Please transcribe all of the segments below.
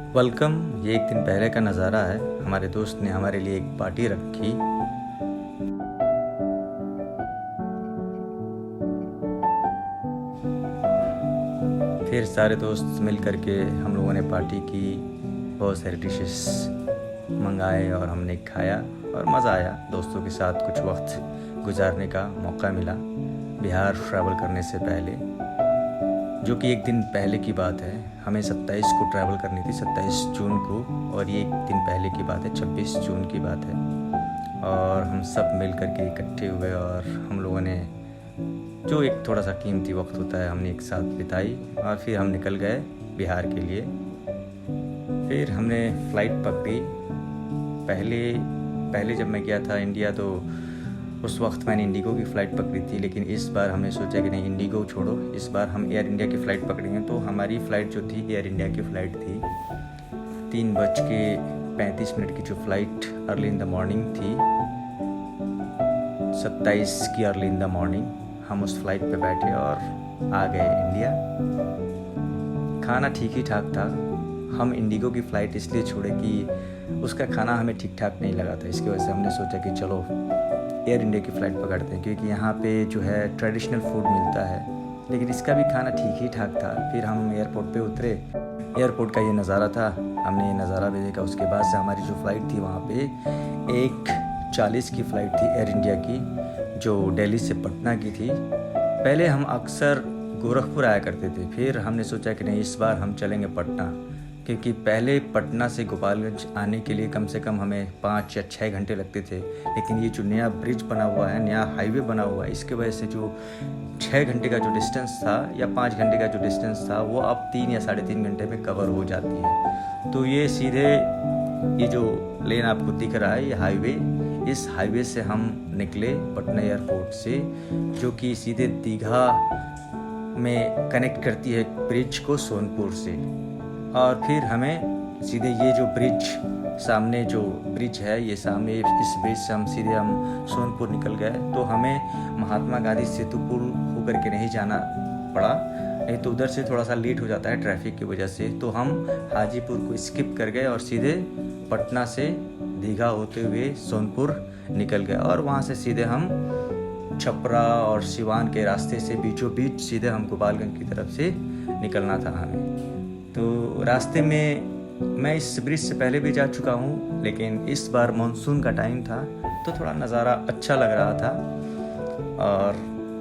Welcome. ये एक दिन पहले का नज़ारा है। हमारे दोस्त ने हमारे लिए एक पार्टी रखी। फिर सारे दोस्त मिल कर के हम लोगों ने पार्टी की, बहुत सारे डिशेस मंगाए और हमने खाया और मज़ा आया। दोस्तों के साथ कुछ वक्त गुजारने का मौका मिला बिहार ट्रैवल करने से पहले, जो कि एक दिन पहले की बात है। हमें 27 को ट्रैवल करनी थी, 27 जून को, और ये एक दिन पहले की बात है, 26 जून की बात है। और हम सब मिल कर के इकट्ठे हुए और हम लोगों ने जो एक थोड़ा सा कीमती वक्त होता है हमने एक साथ बिताई और फिर हम निकल गए बिहार के लिए। फिर हमने फ़्लाइट पकड़ी। पहले जब मैं गया था इंडिया तो उस वक्त मैंने इंडिगो की फ़्लाइट पकड़ी थी, लेकिन इस बार हमने सोचा कि नहीं, इंडिगो छोड़ो, इस बार हम एयर इंडिया की फ़्लाइट पकड़ेंगे। तो हमारी फ़्लाइट जो थी एयर इंडिया की फ़्लाइट थी, 3:35 की जो flight early in the morning थी, 27 की अर्ली इन द मॉर्निंग हम उस फ़्लाइट पे बैठे और आ गए इंडिया। खाना ठीक ही ठाक था। हम इंडिगो की फ़्लाइट इसलिए छोड़े कि उसका खाना हमें ठीक ठाक नहीं लगा था। इसकी वजह से हमने सोचा कि चलो एयर इंडिया की फ़्लाइट पकड़ते हैं, क्योंकि यहाँ पे जो है ट्रेडिशनल फूड मिलता है, लेकिन इसका भी खाना ठीक ही ठाक था। फिर हम एयरपोर्ट पे उतरे। एयरपोर्ट का ये नज़ारा था, हमने ये नज़ारा भी देखा। उसके बाद से हमारी जो फ़्लाइट थी वहाँ पे 1:40 की फ़्लाइट थी एयर इंडिया की, जो दिल्ली से पटना की थी। पहले हम अक्सर गोरखपुर आया करते थे, फिर हमने सोचा कि नहीं, इस बार हम चलेंगे पटना, क्योंकि पहले पटना से गोपालगंज आने के लिए कम से कम हमें 5 या 6 घंटे लगते थे। लेकिन ये जो नया ब्रिज बना हुआ है, नया हाईवे बना हुआ है, इसके वजह से जो 6 घंटे का जो डिस्टेंस था या 5 घंटे का जो डिस्टेंस था, वो अब 3 या 3.5 घंटे में कवर हो जाती है। तो ये सीधे ये जो लेन आपको दिख रहा है, ये हाईवे, इस हाईवे से हम निकले पटना एयरपोर्ट से, जो कि सीधे दीघा में कनेक्ट करती है ब्रिज को सोनपुर से। और फिर हमें सीधे ये जो ब्रिज, सामने जो ब्रिज है, ये सामने इस ब्रिज से हम सोनपुर निकल गए। तो हमें महात्मा गांधी सेतु पुल होकर के नहीं जाना पड़ा, नहीं तो उधर से थोड़ा सा लेट हो जाता है ट्रैफिक की वजह से। तो हम हाजीपुर को स्किप कर गए और सीधे पटना से दीघा होते हुए सोनपुर निकल गए। और वहाँ से सीधे हम छपरा और सिवान के रास्ते से बीचों बीच सीधे हम गोपालगंज की तरफ से निकलना था हमें। तो रास्ते में मैं इस ब्रिज से पहले भी जा चुका हूँ, लेकिन इस बार मानसून का टाइम था तो थोड़ा नज़ारा अच्छा लग रहा था। और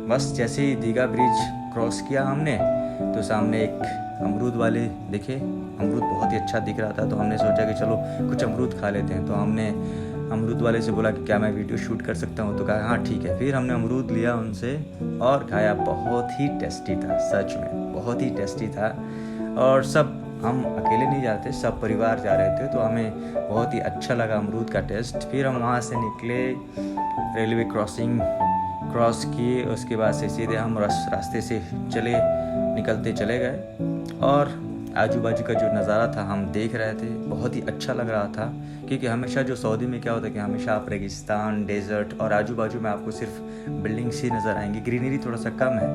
बस जैसे ही दीघा ब्रिज क्रॉस किया हमने, तो सामने एक अमरूद वाले दिखे। अमरूद बहुत ही अच्छा दिख रहा था, तो हमने सोचा कि चलो कुछ अमरूद खा लेते हैं। तो हमने अमरूद वाले से बोला कि क्या मैं वीडियो शूट कर सकता हूँ? तो कहा हाँ ठीक है। फिर हमने अमरूद लिया उनसे और खाया। बहुत ही टेस्टी था, सच में बहुत ही टेस्टी था। और सब, हम अकेले नहीं जा रहे थे, सब परिवार जा रहे थे, तो हमें बहुत ही अच्छा लगा अमरूद का टेस्ट। फिर हम वहाँ से निकले, रेलवे क्रॉसिंग क्रॉस किए, उसके बाद से सीधे हम रास्ते से निकलते चले गए। और आजू बाजू का जो नज़ारा था हम देख रहे थे, बहुत ही अच्छा लग रहा था। क्योंकि हमेशा जो सऊदी में क्या होता है कि हमेशा आप रेगिस्तान, डेजर्ट और आजू बाजू में आपको सिर्फ बिल्डिंग्स ही नज़र आएंगी, ग्रीनरी थोड़ा सा कम है।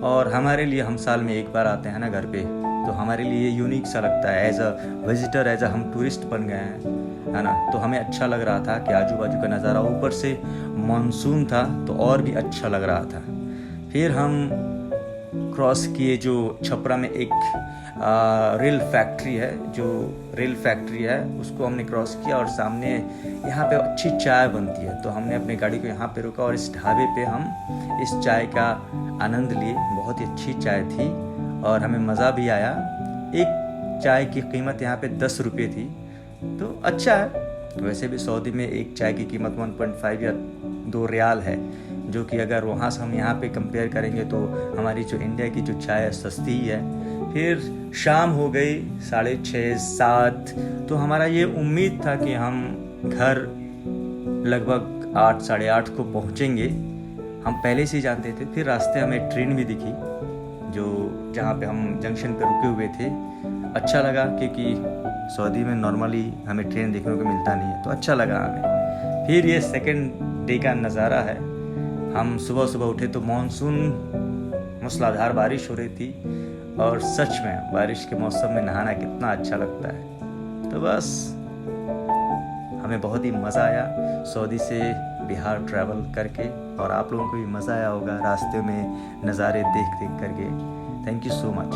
और हमारे लिए, हम साल में एक बार आते हैं ना घर पे, तो हमारे लिए यूनिक सा लगता है। As a visitor, as a हम टूरिस्ट बन गए हैं, है ना। तो हमें अच्छा लग रहा था कि आजू बाजू का नज़ारा, ऊपर से मानसून था तो और भी अच्छा लग रहा था। फिर हम क्रॉस किए, जो छपरा में एक रेल फैक्ट्री है, उसको हमने क्रॉस किया। और सामने यहाँ पे अच्छी चाय बनती है, तो हमने अपनी गाड़ी को यहाँ पे रोका और इस ढाबे पे हम इस चाय का आनंद लिए। बहुत ही अच्छी चाय थी और हमें मज़ा भी आया। एक चाय की कीमत यहाँ पे 10 रुपये थी, तो अच्छा है। वैसे भी सऊदी में एक चाय की कीमत 1.5 या 2 रियाल है, जो कि अगर वहाँ से हम यहाँ पे कंपेयर करेंगे तो हमारी जो इंडिया की जो चाय है सस्ती ही है। फिर शाम हो गई 6:30 7, तो हमारा ये उम्मीद था कि हम घर लगभग 8 साढ़े 8 को पहुँचेंगे, हम पहले से ही जानते थे। फिर रास्ते हमें ट्रेन भी दिखी, जो जहाँ पे हम जंक्शन पे रुके हुए थे। अच्छा लगा, क्योंकि सऊदी में नॉर्मली हमें ट्रेन देखने को मिलता नहीं है, तो अच्छा लगा हमें। फिर ये सेकंड डे का नज़ारा है। हम सुबह उठे तो मानसून, मूसलाधार बारिश हो रही थी, और सच में बारिश के मौसम में नहाना कितना अच्छा लगता है। तो बस हमें बहुत ही मज़ा आया सऊदी से बिहार ट्रैवल करके, और आप लोगों को भी मज़ा आया होगा रास्ते में नज़ारे देख देख करके। Thank you so much.